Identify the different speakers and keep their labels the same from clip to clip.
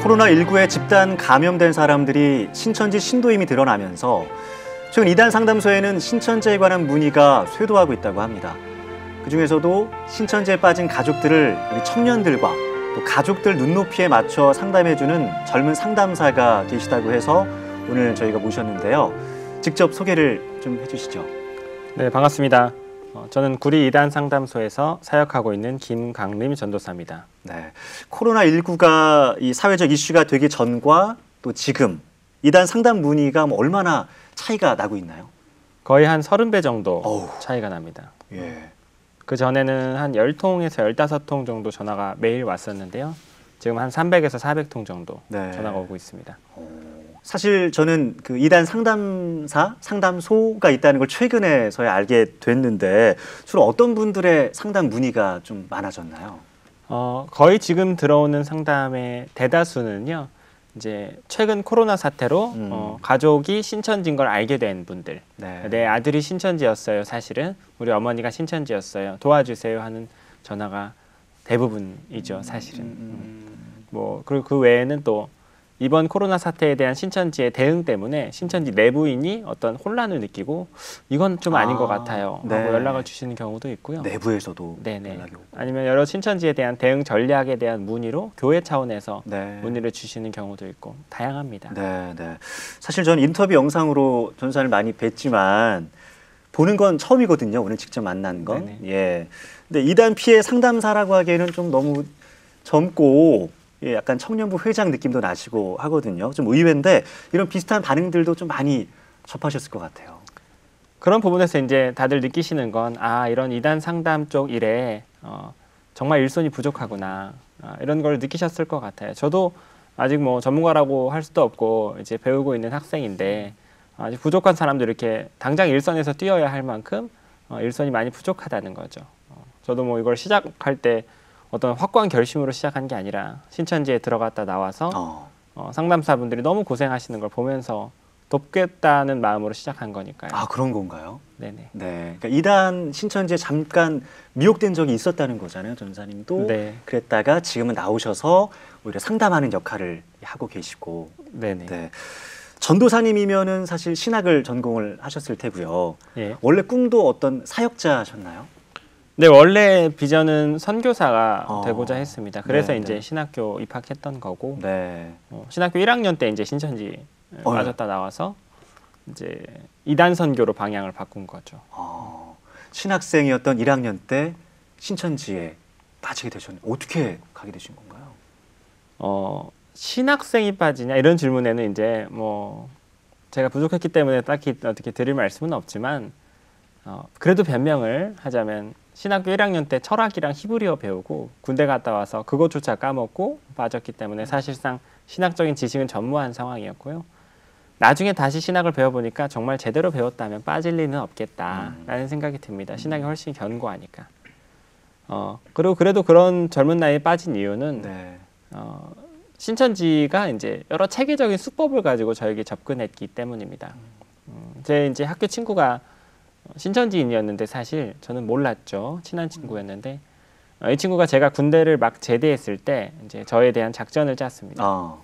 Speaker 1: 코로나19에 집단 감염된 사람들이 신천지 신도임이 드러나면서 최근 이단 상담소에는 신천지에 관한 문의가 쇄도하고 있다고 합니다. 그중에서도 신천지에 빠진 가족들을 우리 청년들과 또 가족들 눈높이에 맞춰 상담해주는 젊은 상담사가 계시다고 해서 오늘 저희가 모셨는데요. 직접 소개를 좀 해주시죠.
Speaker 2: 네, 반갑습니다. 저는 구리 이단 상담소에서 사역하고 있는 김강림 전도사입니다.
Speaker 1: 네, 코로나19가 이 사회적 이슈가 되기 전과 또 지금 이단 상담 문의가 얼마나 차이가 나고 있나요?
Speaker 2: 거의 한 30배 정도
Speaker 1: 어우.
Speaker 2: 차이가 납니다.
Speaker 1: 예.
Speaker 2: 그 전에는 한 10통에서 15통 정도 전화가 매일 왔었는데요. 지금 한 300에서 400통 정도
Speaker 1: 네.
Speaker 2: 전화가 오고 있습니다.
Speaker 1: 사실 저는 그 이단 상담소가 있다는 걸 최근에서야 알게 됐는데 주로 어떤 분들의 상담 문의가 좀 많아졌나요?
Speaker 2: 거의 지금 들어오는 상담의 대다수는요. 이제 최근 코로나 사태로 가족이 신천지인 걸 알게 된 분들.
Speaker 1: 네.
Speaker 2: 내 아들이 신천지였어요. 사실은 우리 어머니가 신천지였어요. 도와주세요 하는 전화가 대부분이죠. 사실은. 그리고 그 외에는 또 이번 코로나 사태에 대한 신천지의 대응 때문에 신천지 내부인이 어떤 혼란을 느끼고 이건 좀 아닌 것 같아요 하고
Speaker 1: 네.
Speaker 2: 연락을 주시는 경우도 있고요.
Speaker 1: 내부에서도
Speaker 2: 네네.
Speaker 1: 연락이 오고.
Speaker 2: 아니면 여러 신천지에 대한 대응 전략에 대한 문의로 교회 차원에서
Speaker 1: 네.
Speaker 2: 문의를 주시는 경우도 있고 다양합니다.
Speaker 1: 네, 네. 사실 저는 인터뷰 영상으로 전사를 많이 뵀지만 보는 건 처음이거든요. 오늘 직접 만난 건.
Speaker 2: 네네.
Speaker 1: 예. 근데 이단 피해 상담사라고 하기에는 좀 너무 젊고 예, 약간 청년부 회장 느낌도 나시고 하거든요. 좀 의외인데 이런 비슷한 반응들도 좀 많이 접하셨을 것 같아요.
Speaker 2: 그런 부분에서 이제 다들 느끼시는 건 이런 이단 상담 쪽 일에 정말 일손이 부족하구나 이런 걸 느끼셨을 것 같아요. 저도 아직 전문가라고 할 수도 없고 이제 배우고 있는 학생인데 아직 부족한 사람들 이렇게 당장 일선에서 뛰어야 할 만큼 일선이 많이 부족하다는 거죠. 저도 이걸 시작할 때 어떤 확고한 결심으로 시작한 게 아니라 신천지에 들어갔다 나와서 상담사분들이 너무 고생하시는 걸 보면서 돕겠다는 마음으로 시작한 거니까요.
Speaker 1: 아, 그런 건가요?
Speaker 2: 네네.
Speaker 1: 네. 그러니까 이단 신천지에 잠깐 미혹된 적이 있었다는 거잖아요, 전사님도.
Speaker 2: 네.
Speaker 1: 그랬다가 지금은 나오셔서 오히려 상담하는 역할을 하고 계시고.
Speaker 2: 네네.
Speaker 1: 네. 전도사님이면은 사실 신학을 전공을 하셨을 테고요.
Speaker 2: 예.
Speaker 1: 원래 꿈도 어떤 사역자셨나요?
Speaker 2: 네, 원래 비전은 선교사가 되고자 했습니다. 그래서
Speaker 1: 네,
Speaker 2: 이제
Speaker 1: 네.
Speaker 2: 신학교 입학했던 거고,
Speaker 1: 네.
Speaker 2: 신학교 1학년 때 이제 신천지 빠졌다 나와서 이제 이단 선교로 방향을 바꾼 거죠.
Speaker 1: 신학생이었던 1학년 때 신천지에 빠지게 되셨는데 어떻게 가게 되신 건가요?
Speaker 2: 신학생이 빠지냐 이런 질문에는 이제 제가 부족했기 때문에 딱히 어떻게 드릴 말씀은 없지만 그래도 변명을 하자면 신학교 1학년 때 철학이랑 히브리어 배우고 군대 갔다 와서 그것조차 까먹고 빠졌기 때문에 사실상 신학적인 지식은 전무한 상황이었고요. 나중에 다시 신학을 배워보니까 정말 제대로 배웠다면 빠질 리는 없겠다라는 생각이 듭니다. 신학이 훨씬 견고하니까. 그리고 그래도 그런 젊은 나이에 빠진 이유는
Speaker 1: 네.
Speaker 2: 신천지가 이제 여러 체계적인 수법을 가지고 저에게 접근했기 때문입니다. 제 이제 학교 친구가 신천지인이었는데 사실 저는 몰랐죠. 친한 친구였는데 이 친구가 제가 군대를 막 제대했을 때 이제 저에 대한 작전을 짰습니다.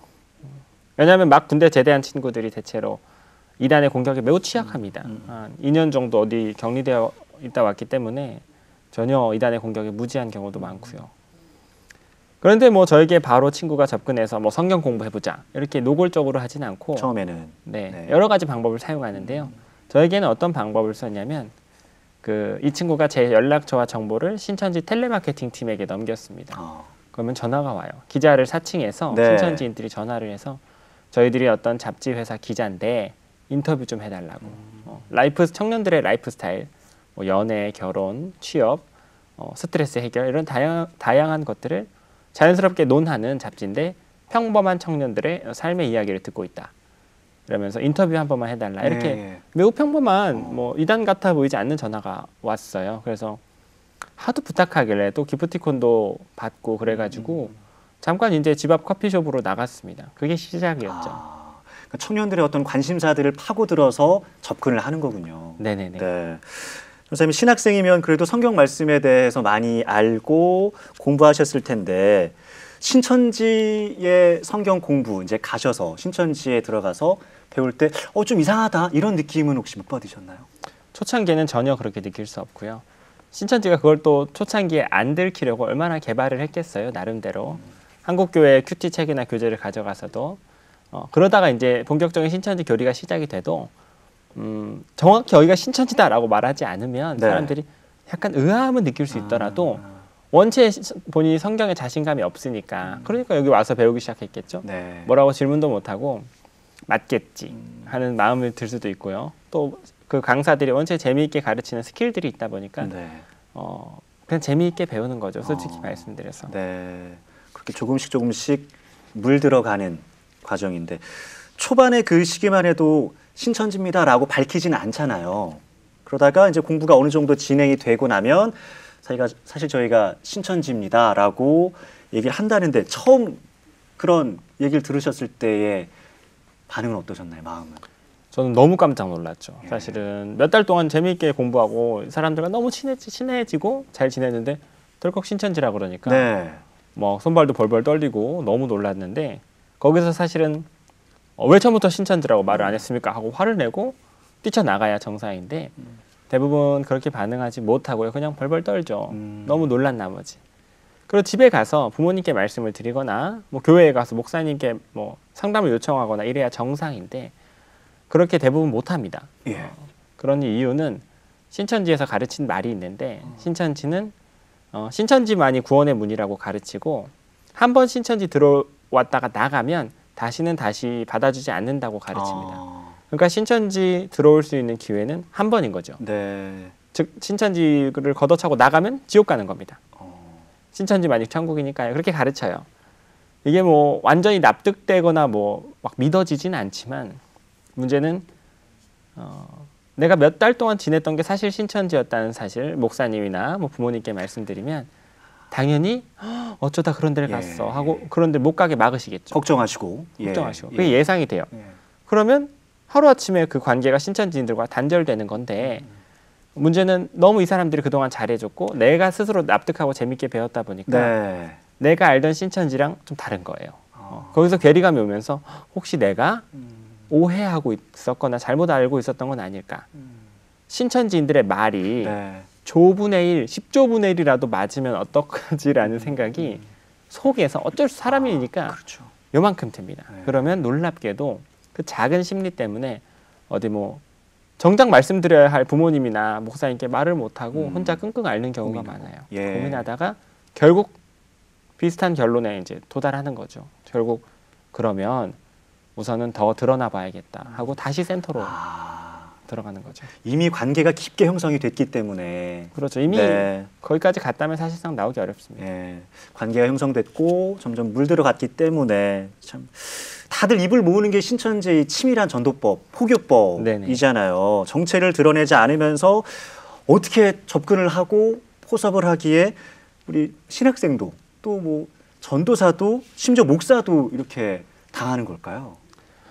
Speaker 2: 왜냐하면 막 군대 제대한 친구들이 대체로 이단의 공격에 매우 취약합니다. 한 2년 정도 어디 격리되어 있다 왔기 때문에 전혀 이단의 공격에 무지한 경우도 많고요. 그런데 저에게 바로 친구가 접근해서 성경 공부해보자 이렇게 노골적으로 하진 않고
Speaker 1: 처음에는
Speaker 2: 네, 여러 가지 방법을 사용하는데요. 저에게는 어떤 방법을 썼냐면 이 친구가 제 연락처와 정보를 신천지 텔레마케팅 팀에게 넘겼습니다. 그러면 전화가 와요. 기자를 사칭해서
Speaker 1: 네.
Speaker 2: 신천지인들이 전화를 해서 저희들이 어떤 잡지 회사 기자인데 인터뷰 좀 해달라고. 청년들의 라이프 스타일, 연애, 결혼, 취업, 스트레스 해결 이런 다양한 것들을 자연스럽게 논하는 잡지인데 평범한 청년들의 삶의 이야기를 듣고 있다. 그러면서 인터뷰 한 번만 해달라. 이렇게 매우 평범한 이단 같아 보이지 않는 전화가 왔어요. 그래서 하도 부탁하길래 또 기프티콘도 받고 그래가지고 잠깐 이제 집 앞 커피숍으로 나갔습니다. 그게 시작이었죠.
Speaker 1: 그러니까 청년들의 어떤 관심사들을 파고들어서 접근을 하는 거군요.
Speaker 2: 네네네.
Speaker 1: 네. 선생님 신학생이면 그래도 성경 말씀에 대해서 많이 알고 공부하셨을 텐데 신천지의 성경 공부 이제 가셔서 신천지에 들어가서 배울 때 좀 이상하다 이런 느낌은 혹시 못 받으셨나요?
Speaker 2: 초창기에는 전혀 그렇게 느낄 수 없고요. 신천지가 그걸 또 초창기에 안 들키려고 얼마나 개발을 했겠어요, 나름대로. 한국교회 큐티 책이나 교재를 가져가서도 그러다가 이제 본격적인 신천지 교리가 시작이 돼도 정확히 여기가 신천지다라고 말하지 않으면
Speaker 1: 네.
Speaker 2: 사람들이 약간 의아함은 느낄 수 있더라도 원체 본인이 성경에 자신감이 없으니까 그러니까 여기 와서 배우기 시작했겠죠.
Speaker 1: 네.
Speaker 2: 뭐라고 질문도 못하고 맞겠지 하는 마음을 들 수도 있고요. 또 그 강사들이 원체 재미있게 가르치는 스킬들이 있다 보니까
Speaker 1: 네.
Speaker 2: 그냥 재미있게 배우는 거죠. 솔직히 말씀드려서.
Speaker 1: 네. 그렇게 조금씩 물들어가는 과정인데 초반에 그 시기만 해도 신천지입니다라고 밝히지는 않잖아요. 그러다가 이제 공부가 어느 정도 진행이 되고 나면 사실 저희가 신천지입니다라고 얘기를 한다는데 처음 그런 얘기를 들으셨을 때의 반응은 어떠셨나요, 마음은?
Speaker 2: 저는 너무 깜짝 놀랐죠. 사실은 몇 달 동안 재미있게 공부하고 사람들과 너무 친해지고 잘 지냈는데 덜컥 신천지라 그러니까
Speaker 1: 네.
Speaker 2: 뭐 손발도 벌벌 떨리고 너무 놀랐는데 거기서 사실은 왜 처음부터 신천지라고 말을 안 했습니까 하고 화를 내고 뛰쳐나가야 정상인데 대부분 그렇게 반응하지 못하고요. 그냥 벌벌 떨죠. 너무 놀란 나머지. 그리고 집에 가서 부모님께 말씀을 드리거나 뭐 교회에 가서 목사님께 뭐 상담을 요청하거나 이래야 정상인데 그렇게 대부분 못합니다.
Speaker 1: 예.
Speaker 2: 그런 이유는 신천지에서 가르친 말이 있는데 신천지는 신천지만이 구원의 문이라고 가르치고 한 번 신천지 들어왔다가 나가면 다시는 다시 받아주지 않는다고 가르칩니다. 그러니까 신천지 들어올 수 있는 기회는 한 번인 거죠.
Speaker 1: 네.
Speaker 2: 즉 신천지를 걷어차고 나가면 지옥 가는 겁니다. 신천지만이 천국이니까요. 그렇게 가르쳐요. 이게 뭐 완전히 납득되거나 뭐 막 믿어지진 않지만 문제는 내가 몇 달 동안 지냈던 게 사실 신천지였다는 사실 목사님이나 뭐 부모님께 말씀드리면 당연히 어쩌다 그런 데를 갔어 하고 그런 데 못 가게 막으시겠죠.
Speaker 1: 걱정하시고.
Speaker 2: 걱정하시고. 그게 예상이 돼요. 그러면 하루아침에 그 관계가 신천지인들과 단절되는 건데 문제는 너무 이 사람들이 그동안 잘해줬고 내가 스스로 납득하고 재밌게 배웠다 보니까
Speaker 1: 네.
Speaker 2: 내가 알던 신천지랑 좀 다른 거예요. 거기서 괴리감이 오면서 혹시 내가 오해하고 있었거나 잘못 알고 있었던 건 아닐까. 신천지인들의 말이
Speaker 1: 네.
Speaker 2: 조분의 1, 10조분의 1이라도 맞으면 어떡하지라는 생각이 속에서 어쩔 수 사람이니까
Speaker 1: 그렇죠.
Speaker 2: 요만큼 듭니다. 그러면 놀랍게도 그 작은 심리 때문에 어디 뭐 정작 말씀드려야 할 부모님이나 목사님께 말을 못하고 혼자 끙끙 앓는 경우가 많아요. 고민하다가 결국 비슷한 결론에 이제 도달하는 거죠. 결국 그러면 우선은 더 드러나 봐야겠다 하고 다시 센터로 들어가는 거죠.
Speaker 1: 이미 관계가 깊게 형성이 됐기 때문에
Speaker 2: 그렇죠. 이미 거기까지 갔다면 사실상 나오기 어렵습니다.
Speaker 1: 관계가 형성됐고 점점 물들어갔기 때문에 참 다들 입을 모으는 게 신천지의 치밀한 전도법, 포교법이잖아요. 정체를 드러내지 않으면서 어떻게 접근을 하고 포섭을 하기에 우리 신학생도 또 뭐 전도사도 심지어 목사도 이렇게 당하는 걸까요?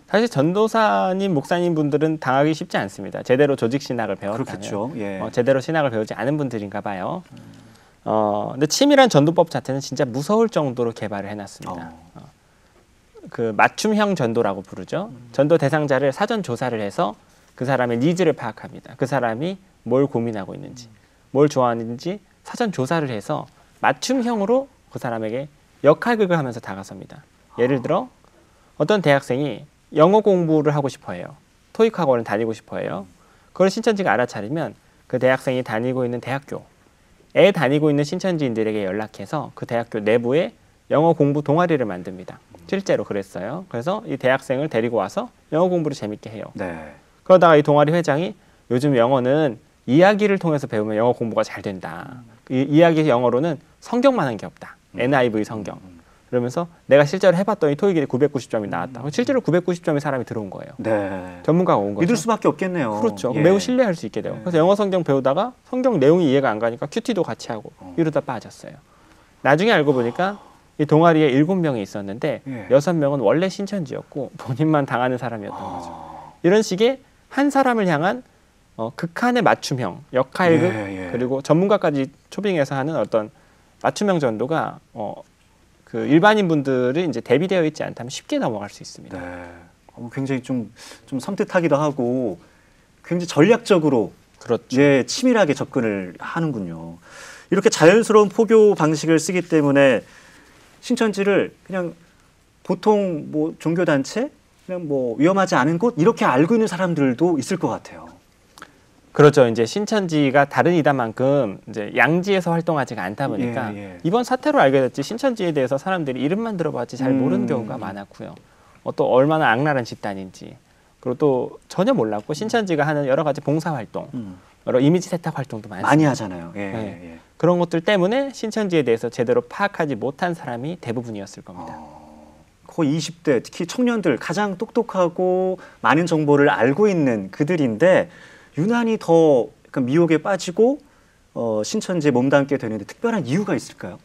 Speaker 2: 사실 전도사님, 목사님 분들은 당하기 쉽지 않습니다. 제대로 조직 신학을 배웠다면.
Speaker 1: 그렇겠죠.
Speaker 2: 제대로 신학을 배우지 않은 분들인가 봐요. 근데 치밀한 전도법 자체는 진짜 무서울 정도로 개발을 해놨습니다. 그 맞춤형 전도라고 부르죠. 전도 대상자를 사전 조사를 해서 그 사람의 니즈를 파악합니다. 그 사람이 뭘 고민하고 있는지, 뭘 좋아하는지 사전 조사를 해서 맞춤형으로 그 사람에게 역할극을 하면서 다가섭니다. 예를 들어 어떤 대학생이 영어 공부를 하고 싶어 해요. 토익 학원을 다니고 싶어 해요. 그걸 신천지가 알아차리면 그 대학생이 다니고 있는 대학교에 다니고 있는 신천지인들에게 연락해서 그 대학교 내부에 영어 공부 동아리를 만듭니다. 실제로 그랬어요. 그래서 이 대학생을 데리고 와서 영어 공부를 재밌게 해요. 그러다가 이 동아리 회장이 요즘 영어는 이야기를 통해서 배우면 영어 공부가 잘 된다. 이 이야기 영어로는 성경만 한 게 없다. NIV 성경. 그러면서 내가 실제로 해봤더니 토익이 990점이 나왔다. 실제로 990점의 사람이 들어온 거예요. 전문가가 온 거죠.
Speaker 1: 믿을 수밖에 없겠네요.
Speaker 2: 그렇죠. 매우 신뢰할 수 있게 돼요. 그래서 영어 성경 배우다가 성경 내용이 이해가 안 가니까 큐티도 같이 하고 이러다 빠졌어요. 나중에 알고 보니까 이 동아리에 7명이 있었는데 6명은 원래 신천지였고 본인만 당하는 사람이었던 거죠. 이런 식의 한 사람을 향한 극한의 맞춤형, 역할극 그리고 전문가까지 초빙해서 하는 어떤 맞춤형 전도가 그 일반인 분들이 이제 대비되어 있지 않다면 쉽게 넘어갈 수 있습니다.
Speaker 1: 네. 굉장히 좀 섬뜩하기도 하고 굉장히 전략적으로
Speaker 2: 그렇죠.
Speaker 1: 예, 치밀하게 접근을 하는군요. 이렇게 자연스러운 포교 방식을 쓰기 때문에 신천지를 그냥 보통 뭐 종교 단체 그냥 뭐 위험하지 않은 곳 이렇게 알고 있는 사람들도 있을 것 같아요.
Speaker 2: 그렇죠. 이제 신천지가 다른 이단만큼 이제 양지에서 활동하지가 않다 보니까
Speaker 1: 예.
Speaker 2: 이번 사태로 알게 됐지 신천지에 대해서 사람들이 이름만 들어봤지 잘 모르는 경우가 많았고요. 또 얼마나 악랄한 집단인지 그리고 또 전혀 몰랐고 신천지가 하는 여러 가지 봉사활동, 여러 이미지 세탁 활동도 많습니다.
Speaker 1: 많이 하잖아요. 예,
Speaker 2: 네.
Speaker 1: 예.
Speaker 2: 그런 것들 때문에 신천지에 대해서 제대로 파악하지 못한 사람이 대부분이었을 겁니다.
Speaker 1: 거의 20대 특히 청년들 가장 똑똑하고 많은 정보를 알고 있는 그들인데 유난히 더 약간 미혹에 빠지고 신천지에 몸담게 되는데 특별한 이유가 있을까요?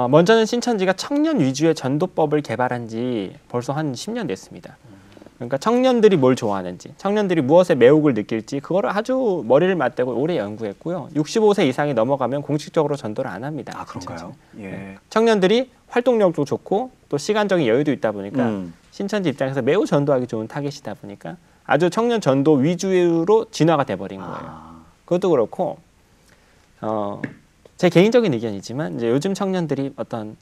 Speaker 2: 먼저는 신천지가 청년 위주의 전도법을 개발한 지 벌써 한 10년 됐습니다. 그러니까 청년들이 뭘 좋아하는지, 청년들이 무엇에 매혹을 느낄지 그거를 아주 머리를 맞대고 오래 연구했고요. 65세 이상이 넘어가면 공식적으로 전도를 안 합니다.
Speaker 1: 아, 그런가요? 예.
Speaker 2: 네. 청년들이 활동력도 좋고 또 시간적인 여유도 있다 보니까 신천지 입장에서 매우 전도하기 좋은 타겟이다 보니까 아주 청년 전도 위주로 진화가 돼버린 거예요. 그것도 그렇고 제 개인적인 의견이지만 이제 요즘 청년들이 어떤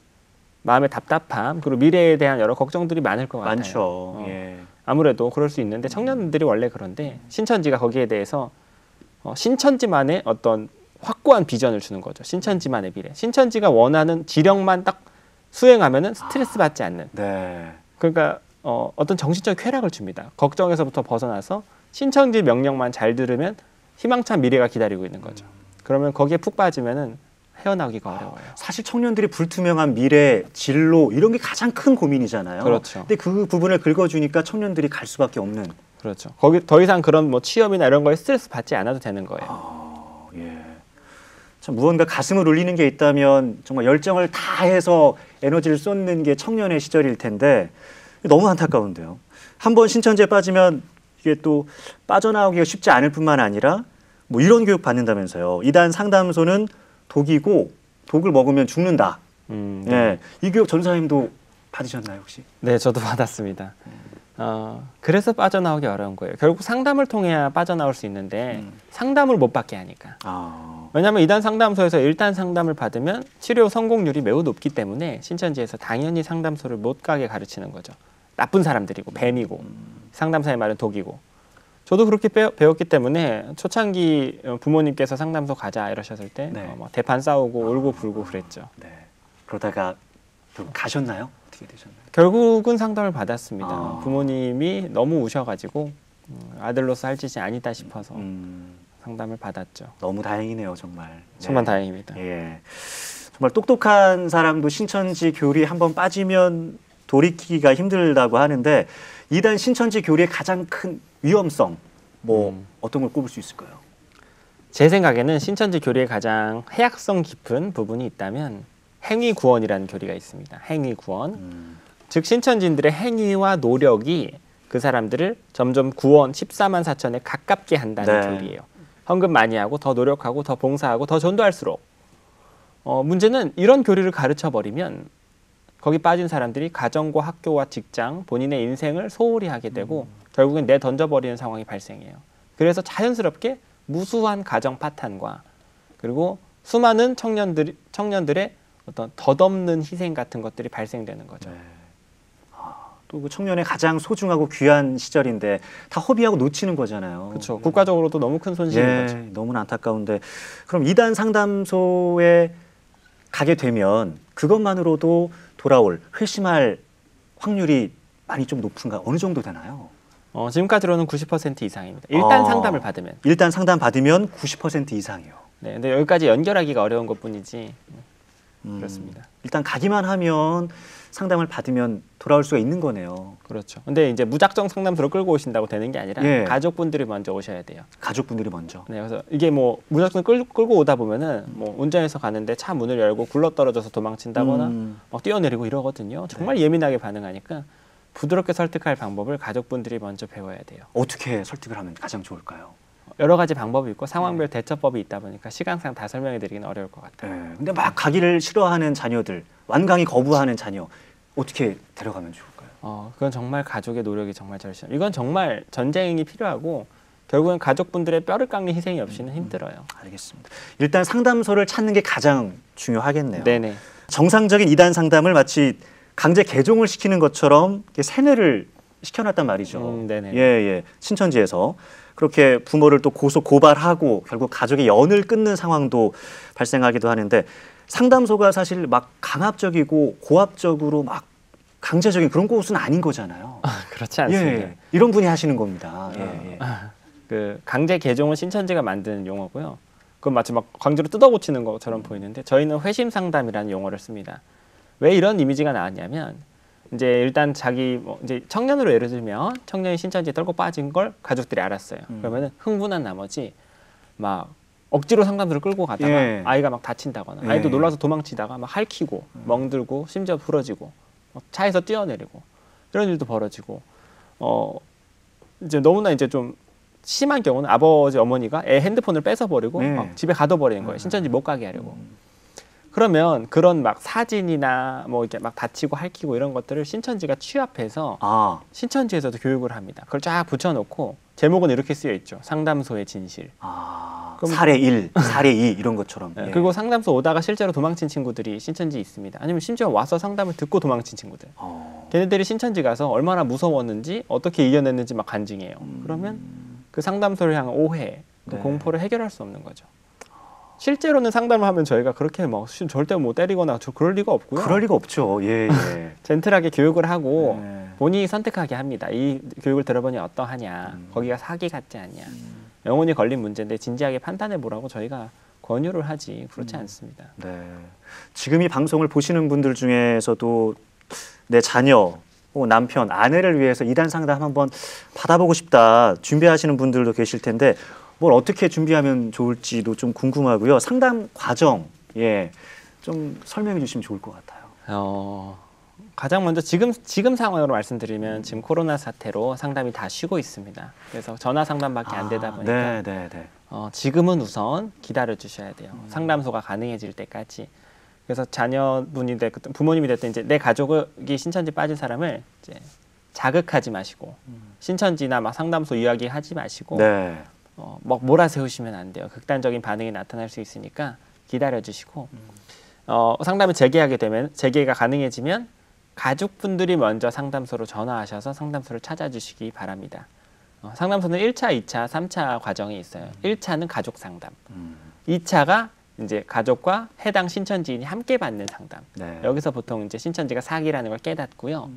Speaker 2: 마음의 답답함 그리고 미래에 대한 여러 걱정들이 많을 것 같아요.
Speaker 1: 많죠. 예.
Speaker 2: 아무래도 그럴 수 있는데 청년들이 원래 그런데 신천지가 거기에 대해서 신천지만의 어떤 확고한 비전을 주는 거죠. 신천지만의 미래. 신천지가 원하는 지령만 딱 수행하면은 스트레스 받지 않는.
Speaker 1: 네.
Speaker 2: 그러니까 어떤 정신적 쾌락을 줍니다. 걱정에서부터 벗어나서 신천지 명령만 잘 들으면 희망찬 미래가 기다리고 있는 거죠. 그러면 거기에 푹 빠지면은 헤어나오기가 어려워요.
Speaker 1: 사실 청년들이 불투명한 미래, 진로 이런 게 가장 큰 고민이잖아요.
Speaker 2: 그렇죠.
Speaker 1: 근데 그 부분을 긁어주니까 청년들이 갈 수밖에 없는.
Speaker 2: 그렇죠. 거기 더 이상 그런 뭐 취업이나 이런 거에 스트레스 받지 않아도 되는 거예요.
Speaker 1: 예. 참 무언가 가슴을 울리는 게 있다면 정말 열정을 다해서 에너지를 쏟는 게 청년의 시절일 텐데 너무 안타까운데요. 한번 신천지에 빠지면 이게 또 빠져나오기가 쉽지 않을 뿐만 아니라 뭐 이런 교육 받는다면서요. 이단 상담소는 독이고 독을 먹으면 죽는다.
Speaker 2: 네.
Speaker 1: 예, 이 교육 전사님도 받으셨나요 혹시?
Speaker 2: 네, 저도 받았습니다. 그래서 빠져나오기 어려운 거예요. 결국 상담을 통해야 빠져나올 수 있는데 상담을 못 받게 하니까. 왜냐하면 이단 상담소에서 1단 상담을 받으면 치료 성공률이 매우 높기 때문에 신천지에서 당연히 상담소를 못 가게 가르치는 거죠. 나쁜 사람들이고 뱀이고 상담사의 말은 독이고. 저도 그렇게 배웠기 때문에 초창기 부모님께서 상담소 가자 이러셨을 때 막 대판 싸우고 울고 불고 그랬죠.
Speaker 1: 네. 그러다가 좀 가셨나요? 어떻게 되셨나요?
Speaker 2: 결국은 상담을 받았습니다. 부모님이 너무 우셔가지고 아들로서 할 짓이 아니다 싶어서 상담을 받았죠.
Speaker 1: 너무 다행이네요, 정말.
Speaker 2: 정말 다행입니다.
Speaker 1: 예. 정말 똑똑한 사람도 신천지 교리에 한번 빠지면 돌이키기가 힘들다고 하는데 이단 신천지 교리의 가장 큰 위험성 뭐 어떤 걸 꼽을 수 있을까요?
Speaker 2: 제 생각에는 신천지 교리의 가장 해악성 깊은 부분이 있다면 행위구원이라는 교리가 있습니다. 행위구원. 즉 신천지인들의 행위와 노력이 그 사람들을 점점 구원 14만 4천에 가깝게 한다는 교리예요. 헌금 많이 하고 더 노력하고 더 봉사하고 더 전도할수록 문제는 이런 교리를 가르쳐버리면 거기 빠진 사람들이 가정과 학교와 직장, 본인의 인생을 소홀히 하게 되고 결국엔 내던져버리는 상황이 발생해요. 그래서 자연스럽게 무수한 가정 파탄과 그리고 수많은 청년들의 어떤 덧없는 희생 같은 것들이 발생되는 거죠.
Speaker 1: 또 그 청년의 가장 소중하고 귀한 시절인데 다 허비하고 놓치는 거잖아요.
Speaker 2: 그렇죠. 국가적으로도 너무 큰 손실인 거죠.
Speaker 1: 너무나 안타까운데 그럼 이단 상담소에 가게 되면 그것만으로도 돌아올 회심할 확률이 많이 좀 높은가? 어느 정도 되나요?
Speaker 2: 지금까지로는 90% 이상입니다. 일단 상담을 받으면.
Speaker 1: 일단 상담 받으면 90% 이상이요.
Speaker 2: 네, 근데 여기까지 연결하기가 어려운 것뿐이지 그렇습니다.
Speaker 1: 일단 가기만 하면 상담을 받으면 돌아올 수가 있는 거네요.
Speaker 2: 그렇죠. 근데 이제 무작정 상담소로 끌고 오신다고 되는 게 아니라 가족분들이 먼저 오셔야 돼요.
Speaker 1: 가족분들이 먼저.
Speaker 2: 네, 그래서 이게 뭐 무작정 끌고 오다 보면은 뭐 운전해서 가는데 차 문을 열고 굴러떨어져서 도망친다거나 막 뛰어내리고 이러거든요. 정말 예민하게 반응하니까 부드럽게 설득할 방법을 가족분들이 먼저 배워야 돼요.
Speaker 1: 어떻게 설득을 하면 가장 좋을까요?
Speaker 2: 여러 가지 방법이 있고 상황별 대처법이 있다 보니까 시간상 다 설명해 드리기는 어려울 것 같아요.
Speaker 1: 근데 막 가기를 싫어하는 자녀들 완강히 거부하는 자녀 어떻게 데려가면 좋을까요?
Speaker 2: 그건 정말 가족의 노력이 정말 절실해요. 이건 정말 전쟁이 필요하고 결국엔 가족분들의 뼈를 깎는 희생이 없이는 힘들어요.
Speaker 1: 알겠습니다. 일단 상담소를 찾는 게 가장 중요하겠네요.
Speaker 2: 네네.
Speaker 1: 정상적인 이단 상담을 마치 강제 개종을 시키는 것처럼 세뇌를 시켜놨단 말이죠.
Speaker 2: 네네.
Speaker 1: 예. 신천지에서 그렇게 부모를 또 고발하고 결국 가족의 연을 끊는 상황도 발생하기도 하는데 상담소가 사실 막 강압적이고 고압적으로 막 강제적인 그런 곳은 아닌 거잖아요.
Speaker 2: 그렇지 않습니다.
Speaker 1: 이런 분이 하시는 겁니다.
Speaker 2: 그 강제 개종은 신천지가 만드는 용어고요. 그건 마치 막 강제로 뜯어고치는 것처럼 보이는데 저희는 회심 상담이라는 용어를 씁니다. 왜 이런 이미지가 나왔냐면 이제 일단 자기 이제 청년으로 예를 들면 청년이 신천지에 떨고 빠진 걸 가족들이 알았어요. 그러면은 흥분한 나머지 막 억지로 상담소를 끌고 가다가 아이가 막 다친다거나 아이도 놀라서 도망치다가 막 핥히고 멍들고 심지어 부러지고 차에서 뛰어내리고 이런 일도 벌어지고 이제 너무나 이제 좀 심한 경우는 아버지 어머니가 애 핸드폰을 뺏어버리고 막 집에 가둬버리는 거예요. 신천지 못 가게 하려고. 그러면 그런 막 사진이나 뭐 이렇게 막 다치고 핥히고 이런 것들을 신천지가 취합해서 신천지에서도 교육을 합니다. 그걸 쫙 붙여놓고 제목은 이렇게 쓰여 있죠. 상담소의 진실.
Speaker 1: 사례 1, 사례 2 이런 것처럼.
Speaker 2: 그리고 상담소 오다가 실제로 도망친 친구들이 신천지에 있습니다. 아니면 심지어 와서 상담을 듣고 도망친 친구들. 걔네들이 신천지 가서 얼마나 무서웠는지 어떻게 이겨냈는지 막 간증해요. 그러면 그 상담소를 향한 오해, 그 공포를 해결할 수 없는 거죠. 실제로는 상담을 하면 저희가 그렇게 막 절대 뭐 때리거나 그럴 리가 없고요.
Speaker 1: 그럴 리가 없죠.
Speaker 2: 젠틀하게 교육을 하고 본인이 선택하게 합니다. 이 교육을 들어보니 어떠하냐, 거기가 사기 같지 않냐, 영혼이 걸린 문제인데 진지하게 판단해 보라고 저희가 권유를 하지 그렇지 않습니다.
Speaker 1: 지금 이 방송을 보시는 분들 중에서도 내 자녀, 남편, 아내를 위해서 이단 상담 한번 받아보고 싶다 준비하시는 분들도 계실 텐데 뭘 어떻게 준비하면 좋을지도 좀 궁금하고요. 상담 과정, 좀 설명해 주시면 좋을 것 같아요.
Speaker 2: 가장 먼저 지금 상황으로 말씀드리면 지금 코로나 사태로 상담이 다 쉬고 있습니다. 그래서 전화 상담밖에 안 되다 보니까 지금은 우선 기다려 주셔야 돼요. 상담소가 가능해질 때까지. 그래서 자녀분이 됐든 부모님이 됐든 이제 내 가족이 신천지 빠진 사람을 이제 자극하지 마시고 신천지나 막 상담소 이야기하지 마시고 막 몰아세우시면 안 돼요. 극단적인 반응이 나타날 수 있으니까 기다려 주시고 상담을 재개가 가능해지면 가족분들이 먼저 상담소로 전화하셔서 상담소를 찾아주시기 바랍니다. 상담소는 1차, 2차, 3차 과정이 있어요. 1차는 가족 상담, 2차가 이제 가족과 해당 신천지인이 함께 받는 상담. 여기서 보통 이제 신천지가 사기라는 걸 깨닫고요.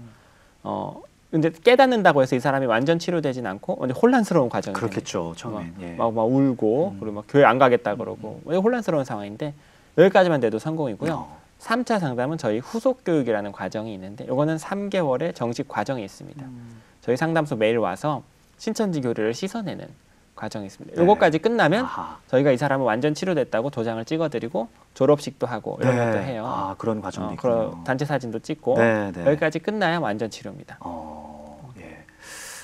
Speaker 2: 근데 깨닫는다고 해서 이 사람이 완전 치료되진 않고 혼란스러운 과정이
Speaker 1: 그렇겠죠. 처음엔
Speaker 2: 막 울고 그리고 막 교회 안 가겠다 그러고 혼란스러운 상황인데 여기까지만 돼도 성공이고요. 3차 상담은 저희 후속 교육이라는 과정이 있는데 이거는 3개월의 정식 과정이 있습니다. 저희 상담소 매일 와서 신천지 교리를 씻어내는 과정이 있습니다. 이것까지 끝나면 저희가 이 사람은 완전 치료됐다고 도장을 찍어드리고 졸업식도 하고 이런 것도 해요.
Speaker 1: 그런 과정도 있군요.
Speaker 2: 단체 사진도 찍고 여기까지 끝나야 완전 치료입니다.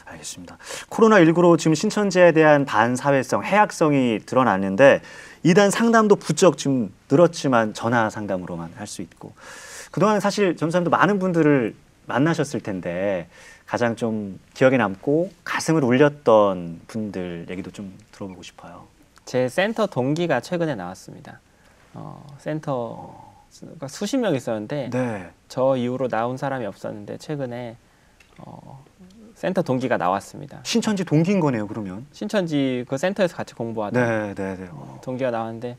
Speaker 1: 알겠습니다. 코로나19로 지금 신천지에 대한 반사회성, 해악성이 드러났는데 이단 상담도 부쩍 좀 늘었지만 전화 상담으로만 할 수 있고 그동안 사실 전사님도 많은 분들을 만나셨을 텐데 가장 좀 기억에 남고 가슴을 울렸던 분들 얘기도 좀 들어보고 싶어요.
Speaker 2: 제 센터 동기가 최근에 나왔습니다. 센터가 수십 명 있었는데 저 이후로 나온 사람이 없었는데 최근에 센터 동기가 나왔습니다.
Speaker 1: 신천지 동기인 거네요, 그러면?
Speaker 2: 신천지 그 센터에서 같이 공부하던 동기가 나왔는데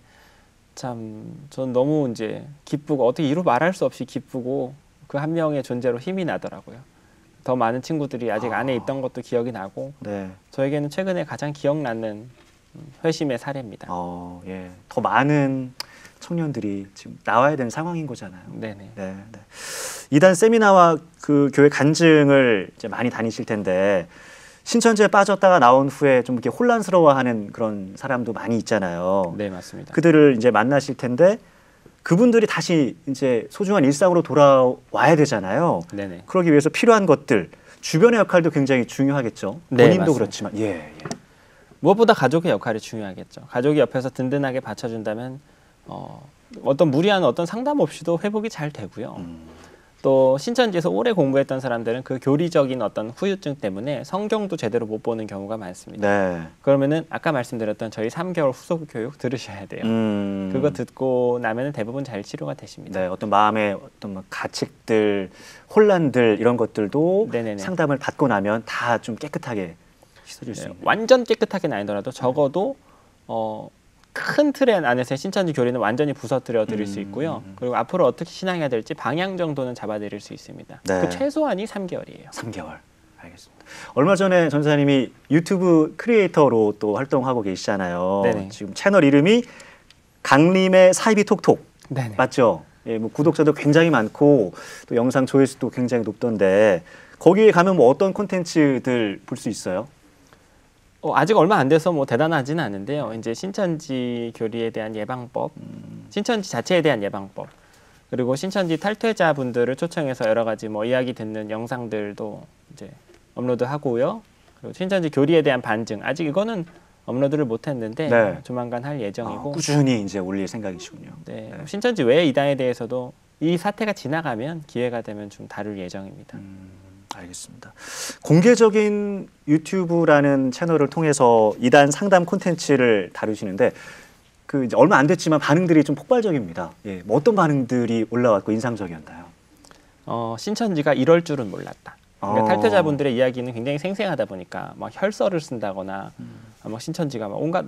Speaker 2: 참 전 너무 이제 기쁘고 어떻게 이루 말할 수 없이 기쁘고 그 한 명의 존재로 힘이 나더라고요. 더 많은 친구들이 아직 안에 있던 것도 기억이 나고 저에게는 최근에 가장 기억나는 회심의 사례입니다.
Speaker 1: 더 많은 청년들이 지금 나와야 되는 상황인 거잖아요. 이단 세미나와 그 교회 간증을 이제 많이 다니실 텐데 신천지에 빠졌다가 나온 후에 좀 이렇게 혼란스러워하는 그런 사람도 많이 있잖아요.
Speaker 2: 네, 맞습니다.
Speaker 1: 그들을 이제 만나실 텐데 그분들이 다시 이제 소중한 일상으로 돌아와야 되잖아요. 그러기 위해서 필요한 것들, 주변의 역할도 굉장히 중요하겠죠. 본인도 그렇지만. 무엇보다
Speaker 2: 가족의 역할이 중요하겠죠. 가족이 옆에서 든든하게 받쳐준다면 어떤 무리한 어떤 상담 없이도 회복이 잘 되고요. 또 신천지에서 오래 공부했던 사람들은 그 교리적인 어떤 후유증 때문에 성경도 제대로 못 보는 경우가 많습니다.
Speaker 1: 네.
Speaker 2: 그러면은 아까 말씀드렸던 저희 3개월 후속 교육 들으셔야 돼요. 그거 듣고 나면은 대부분 잘 치료가 되십니다.
Speaker 1: 네, 어떤 마음의 어떤 뭐 가책들, 혼란들 이런 것들도
Speaker 2: 네네네.
Speaker 1: 상담을 받고 나면 다 좀 깨끗하게 씻어질 수 있는.
Speaker 2: 완전 깨끗하게는 아니더라도 적어도 큰 틀 안에서의 신천지 교리는 완전히 부서뜨려 드릴 수 있고요. 그리고 앞으로 어떻게 신앙해야 될지 방향 정도는 잡아드릴 수 있습니다.
Speaker 1: 네.
Speaker 2: 그 최소한이 3개월이에요.
Speaker 1: 3개월. 알겠습니다. 얼마 전에 전사님이 유튜브 크리에이터로 또 활동하고 계시잖아요.
Speaker 2: 네네.
Speaker 1: 지금 채널 이름이 강림의 사이비 톡톡.
Speaker 2: 네네.
Speaker 1: 맞죠? 예, 뭐 구독자도 굉장히 많고 또 영상 조회수도 굉장히 높던데 거기에 가면 뭐 어떤 콘텐츠들 볼 수 있어요?
Speaker 2: 아직 얼마 안 돼서 뭐 대단하지는 않은데요. 이제 신천지 교리에 대한 예방법, 신천지 자체에 대한 예방법, 그리고 신천지 탈퇴자분들을 초청해서 여러 가지 뭐 이야기 듣는 영상들도 이제 업로드하고요. 그리고 신천지 교리에 대한 반증, 아직 이거는 업로드를 못했는데
Speaker 1: 네.
Speaker 2: 조만간 할 예정이고
Speaker 1: 꾸준히 이제 올릴 생각이시군요.
Speaker 2: 네. 신천지 외 이단에 대해서도 이 사태가 지나가면 기회가 되면 좀 다룰 예정입니다.
Speaker 1: 알겠습니다. 공개적인 유튜브라는 채널을 통해서 이단 상담 콘텐츠를 다루시는데 그 이제 얼마 안 됐지만 반응들이 좀 폭발적입니다. 예, 뭐 어떤 반응들이 올라왔고 인상적이었나요?
Speaker 2: 신천지가 이럴 줄은 몰랐다. 그러니까 탈퇴자분들의 이야기는 굉장히 생생하다 보니까 막 혈서를 쓴다거나 막 신천지가 막 온갖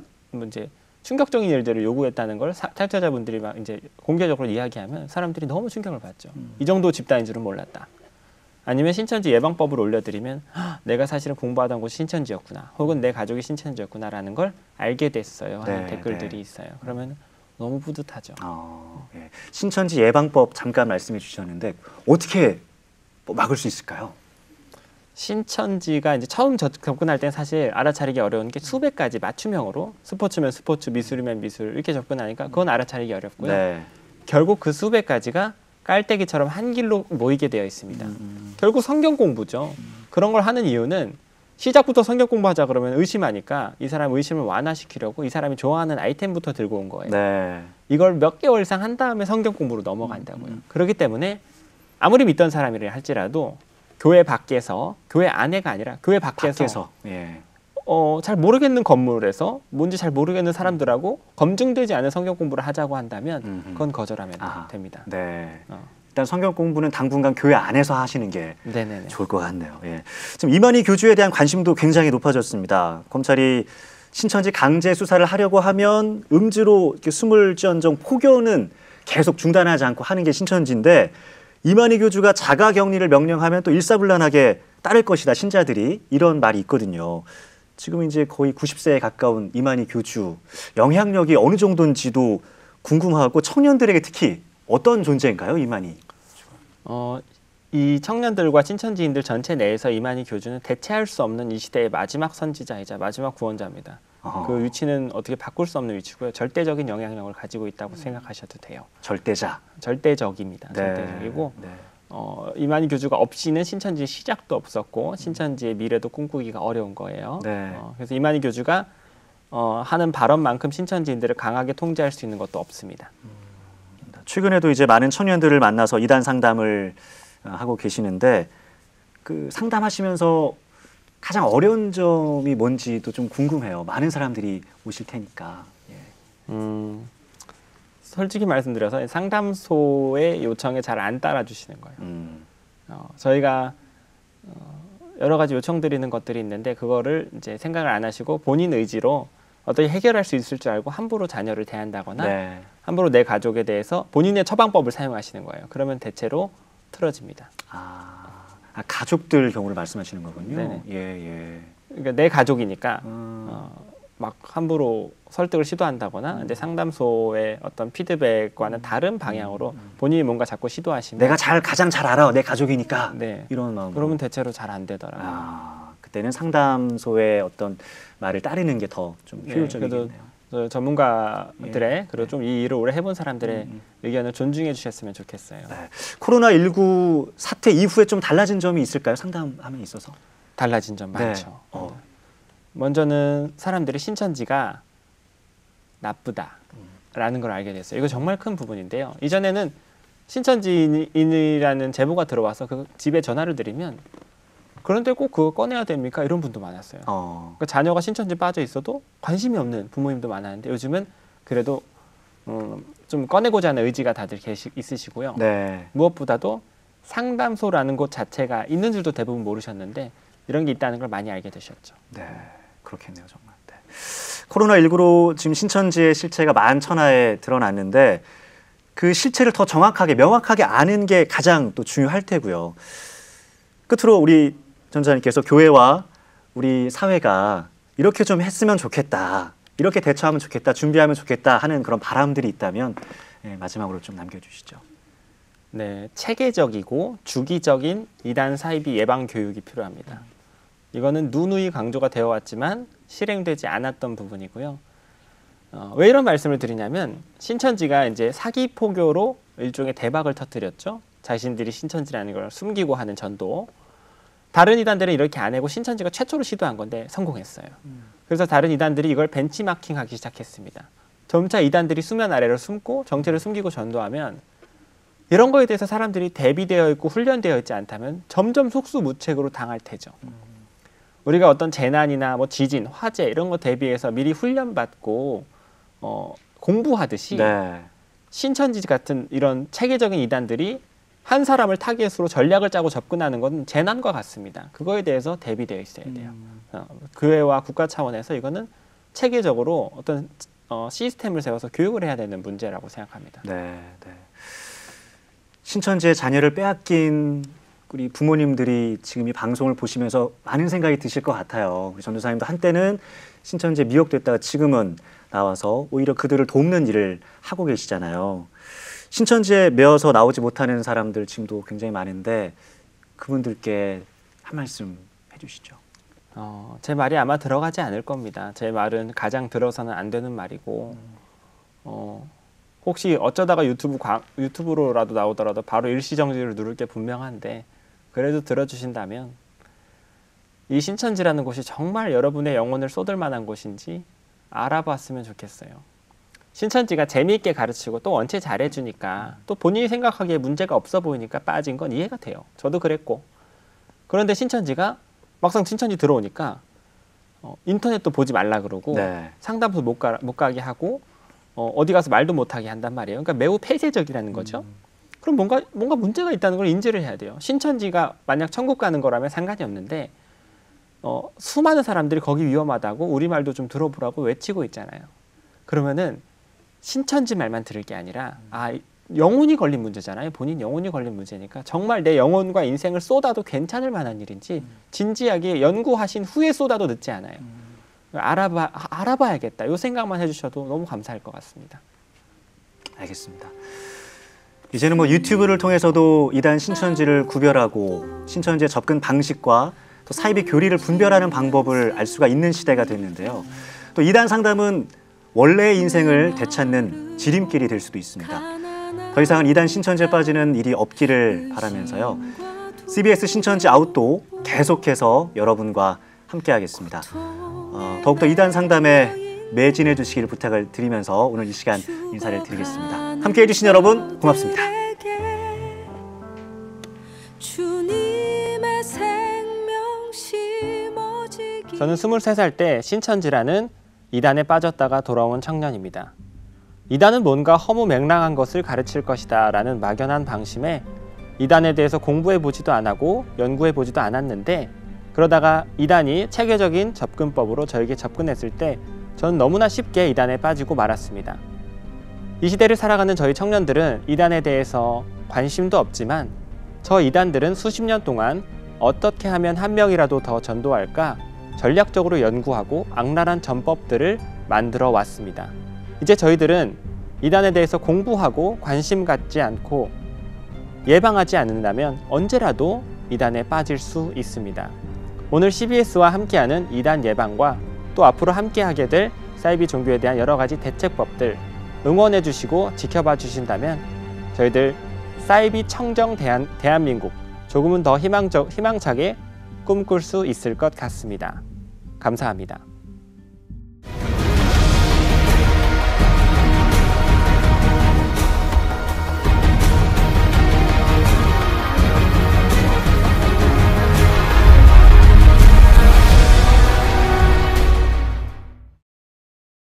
Speaker 2: 이제 충격적인 일들을 요구했다는 걸 탈퇴자분들이 막 이제 공개적으로 이야기하면 사람들이 너무 충격을 받죠. 이 정도 집단인 줄은 몰랐다. 아니면 신천지 예방법을 올려드리면 내가 사실은 공부하던 곳이 신천지였구나, 혹은 내 가족이 신천지였구나라는 걸 알게 됐어요 하는 댓글들이 있어요. 그러면 너무 뿌듯하죠.
Speaker 1: 예. 신천지 예방법 잠깐 말씀해 주셨는데 어떻게 막을 수 있을까요?
Speaker 2: 신천지가 이제 처음 접근할 땐 사실 알아차리기 어려운 게 수백 가지 맞춤형으로 스포츠면 스포츠, 미술이면 미술 이렇게 접근하니까 그건 알아차리기 어렵고요.
Speaker 1: 네.
Speaker 2: 결국 그 수백 가지가 깔때기처럼 한 길로 모이게 되어 있습니다. 결국 성경 공부죠. 그런 걸 하는 이유는 시작부터 성경 공부하자 그러면 의심하니까 이 사람 의심을 완화시키려고 이 사람이 좋아하는 아이템부터 들고 온 거예요.
Speaker 1: 네.
Speaker 2: 이걸 몇 개월 이상 한 다음에 성경 공부로 넘어간다고요. 그렇기 때문에 아무리 믿던 사람이라 할지라도 교회 밖에서, 교회 안에가 아니라 교회 밖에서
Speaker 1: 예.
Speaker 2: 잘 모르겠는 건물에서 뭔지 잘 모르겠는 사람들하고 검증되지 않은 성경 공부를 하자고 한다면 그건 거절하면 됩니다.
Speaker 1: 네. 일단 성경 공부는 당분간 교회 안에서 하시는 게
Speaker 2: 네네네.
Speaker 1: 좋을 것 같네요. 예. 지금 이만희 교주에 대한 관심도 굉장히 높아졌습니다. 검찰이 신천지 강제 수사를 하려고 하면 음주로 이렇게 숨을지언정 포교는 계속 중단하지 않고 하는 게 신천지인데 이만희 교주가 자가격리를 명령하면 또 일사불란하게 따를 것이다, 신자들이. 이런 말이 있거든요. 지금 이제 거의 90세에 가까운 이만희 교주, 영향력이 어느 정도인지도 궁금하고 청년들에게 특히 어떤 존재인가요, 이만희?
Speaker 2: 이 청년들과 신천지인들 전체 내에서 이만희 교주는 대체할 수 없는 이 시대의 마지막 선지자이자 마지막 구원자입니다. 그 위치는 어떻게 바꿀 수 없는 위치고요. 절대적인 영향력을 가지고 있다고 생각하셔도 돼요.
Speaker 1: 절대자.
Speaker 2: 절대적입니다.
Speaker 1: 네.
Speaker 2: 절대적이고
Speaker 1: 네.
Speaker 2: 이만희 교주가 없이는 신천지의 시작도 없었고 신천지의 미래도 꿈꾸기가 어려운 거예요.
Speaker 1: 네.
Speaker 2: 그래서 이만희 교주가 하는 발언만큼 신천지인들을 강하게 통제할 수 있는 것도 없습니다.
Speaker 1: 최근에도 이제 많은 청년들을 만나서 이단 상담을 하고 계시는데 그 상담하시면서 가장 어려운 점이 뭔지도 좀 궁금해요. 많은 사람들이 오실 테니까. 예.
Speaker 2: 솔직히 말씀드려서 상담소의 요청에 잘 안 따라주시는 거예요. 저희가 여러 가지 요청드리는 것들이 있는데 그거를 이제 생각을 안 하시고 본인 의지로 어떻게 해결할 수 있을 줄 알고 함부로 자녀를 대한다거나
Speaker 1: 네.
Speaker 2: 함부로 내 가족에 대해서 본인의 처방법을 사용하시는 거예요. 그러면 대체로 틀어집니다.
Speaker 1: 가족들 경우를 말씀하시는 거군요.
Speaker 2: 네네.
Speaker 1: 예.
Speaker 2: 그러니까 내 가족이니까 막 함부로 설득을 시도한다거나 이제 상담소의 어떤 피드백과는 다른 방향으로 본인이 뭔가 자꾸 시도하시면
Speaker 1: 내가 가장 잘 알아, 내 가족이니까.
Speaker 2: 네.
Speaker 1: 이런 마음.
Speaker 2: 그러면 대체로 잘 안 되더라고요.
Speaker 1: 그때는 상담소의 어떤 말을 따르는 게 더 좀 효율적이겠네요.
Speaker 2: 그래도 전문가들의 그리고 좀 이 일을 오래 해본 사람들의 의견을 존중해 주셨으면 좋겠어요.
Speaker 1: 네. 코로나19 사태 이후에 좀 달라진 점이 있을까요? 상담함에 있어서?
Speaker 2: 달라진 점
Speaker 1: 네.
Speaker 2: 많죠. 먼저는 사람들이 신천지가 나쁘다 있다라는 걸 알게 됐어요. 이거 정말 큰 부분인데요. 이전에는 신천지인이라는 제보가 들어와서 그 집에 전화를 드리면 그런데 꼭 그거 꺼내야 됩니까? 이런 분도 많았어요. 그러니까 자녀가 신천지 빠져 있어도 관심이 없는 부모님도 많았는데 요즘은 그래도 좀 꺼내고자 하는 의지가 다들 있으시고요.
Speaker 1: 네.
Speaker 2: 무엇보다도 상담소라는 곳 자체가 있는 줄도 대부분 모르셨는데 이런 게 있다는 걸 많이 알게 되셨죠.
Speaker 1: 네, 그렇겠네요, 정말. 네. 코로나19로 지금 신천지의 실체가 만천하에 드러났는데 그 실체를 더 정확하게, 명확하게 아는 게 가장 또 중요할 테고요. 끝으로 우리 전사님께서 교회와 우리 사회가 이렇게 좀 했으면 좋겠다, 이렇게 대처하면 좋겠다, 준비하면 좋겠다 하는 그런 바람들이 있다면 마지막으로 좀 남겨주시죠.
Speaker 2: 네, 체계적이고 주기적인 이단 사이비 예방 교육이 필요합니다. 이거는 누누이 강조가 되어 왔지만 실행되지 않았던 부분이고요. 왜 이런 말씀을 드리냐면 신천지가 이제 사기 포교로 일종의 대박을 터뜨렸죠. 자신들이 신천지라는 걸 숨기고 하는 전도. 다른 이단들은 이렇게 안 하고 신천지가 최초로 시도한 건데 성공했어요. 그래서 다른 이단들이 이걸 벤치마킹하기 시작했습니다. 점차 이단들이 수면 아래로 숨고 정체를 숨기고 전도하면 이런 거에 대해서 사람들이 대비되어 있고 훈련되어 있지 않다면 점점 속수무책으로 당할 테죠. 우리가 어떤 재난이나 뭐 지진, 화재 이런 거 대비해서 미리 훈련받고 공부하듯이
Speaker 1: 네.
Speaker 2: 신천지 같은 이런 체계적인 이단들이 한 사람을 타겟으로 전략을 짜고 접근하는 건 재난과 같습니다. 그거에 대해서 대비되어 있어야 돼요. 교회와 국가 차원에서 이거는 체계적으로 어떤 시스템을 세워서 교육을 해야 되는 문제라고 생각합니다.
Speaker 1: 네, 네. 신천지의 자녀를 빼앗긴 우리 부모님들이 지금 이 방송을 보시면서 많은 생각이 드실 것 같아요. 우리 전도사님도 한때는 신천지에 미혹됐다가 지금은 나와서 오히려 그들을 돕는 일을 하고 계시잖아요. 신천지에 매어서 나오지 못하는 사람들 지금도 굉장히 많은데 그분들께 한 말씀 해주시죠.
Speaker 2: 제 말이 아마 들어가지 않을 겁니다. 제 말은 가장 들어서는 안 되는 말이고 혹시 어쩌다가 유튜브로라도 나오더라도 바로 일시정지를 누를 게 분명한데 그래도 들어주신다면 이 신천지라는 곳이 정말 여러분의 영혼을 쏟을 만한 곳인지 알아봤으면 좋겠어요. 신천지가 재미있게 가르치고 또 원체 잘해주니까 또 본인이 생각하기에 문제가 없어 보이니까 빠진 건 이해가 돼요. 저도 그랬고. 그런데 신천지가 막상 신천지 들어오니까 인터넷도 보지 말라 그러고
Speaker 1: 네.
Speaker 2: 상담소 못 가게 하고 어디 가서 말도 못하게 한단 말이에요. 그러니까 매우 폐쇄적이라는 거죠. 그럼 뭔가 문제가 있다는 걸 인지를 해야 돼요. 신천지가 만약 천국 가는 거라면 상관이 없는데 수많은 사람들이 거기 위험하다고 우리말도 좀 들어보라고 외치고 있잖아요. 그러면은 신천지 말만 들을 게 아니라 영혼이 걸린 문제잖아요. 본인 영혼이 걸린 문제니까 정말 내 영혼과 인생을 쏟아도 괜찮을 만한 일인지 진지하게 연구하신 후에 쏟아도 늦지 않아요. 알아봐야겠다. 이 생각만 해주셔도 너무 감사할 것 같습니다.
Speaker 1: 알겠습니다. 이제는 뭐 유튜브를 통해서도 이단 신천지를 구별하고 신천지의 접근 방식과 또 사이비 교리를 분별하는 방법을 알 수가 있는 시대가 됐는데요. 또 이단 상담은 원래의 인생을 되찾는 지름길이 될 수도 있습니다. 더 이상은 이단 신천지에 빠지는 일이 없기를 바라면서요. CBS 신천지 아웃도 계속해서 여러분과 함께하겠습니다. 더욱더 이단 상담에 매진해 주시기를 부탁을 드리면서 오늘 이 시간 인사를 드리겠습니다. 함께해 주신 여러분 고맙습니다.
Speaker 2: 저는 23살 때 신천지라는 이단에 빠졌다가 돌아온 청년입니다. 이단은 뭔가 허무맹랑한 것을 가르칠 것이다 라는 막연한 방심에 이단에 대해서 공부해보지도 않았고 연구해보지도 않았는데 그러다가 이단이 체계적인 접근법으로 저에게 접근했을 때 저는 너무나 쉽게 이단에 빠지고 말았습니다. 이 시대를 살아가는 저희 청년들은 이단에 대해서 관심도 없지만 저 이단들은 수십 년 동안 어떻게 하면 한 명이라도 더 전도할까 전략적으로 연구하고 악랄한 전법들을 만들어 왔습니다. 이제 저희들은 이단에 대해서 공부하고 관심 갖지 않고 예방하지 않는다면 언제라도 이단에 빠질 수 있습니다. 오늘 CBS와 함께하는 이단 예방과 또 앞으로 함께하게 될 사이비 종교에 대한 여러 가지 대책법들 응원해 주시고 지켜봐 주신다면 저희들 사이비 청정 대한민국 조금은 더 희망차게 꿈꿀 수 있을 것 같습니다. 감사합니다.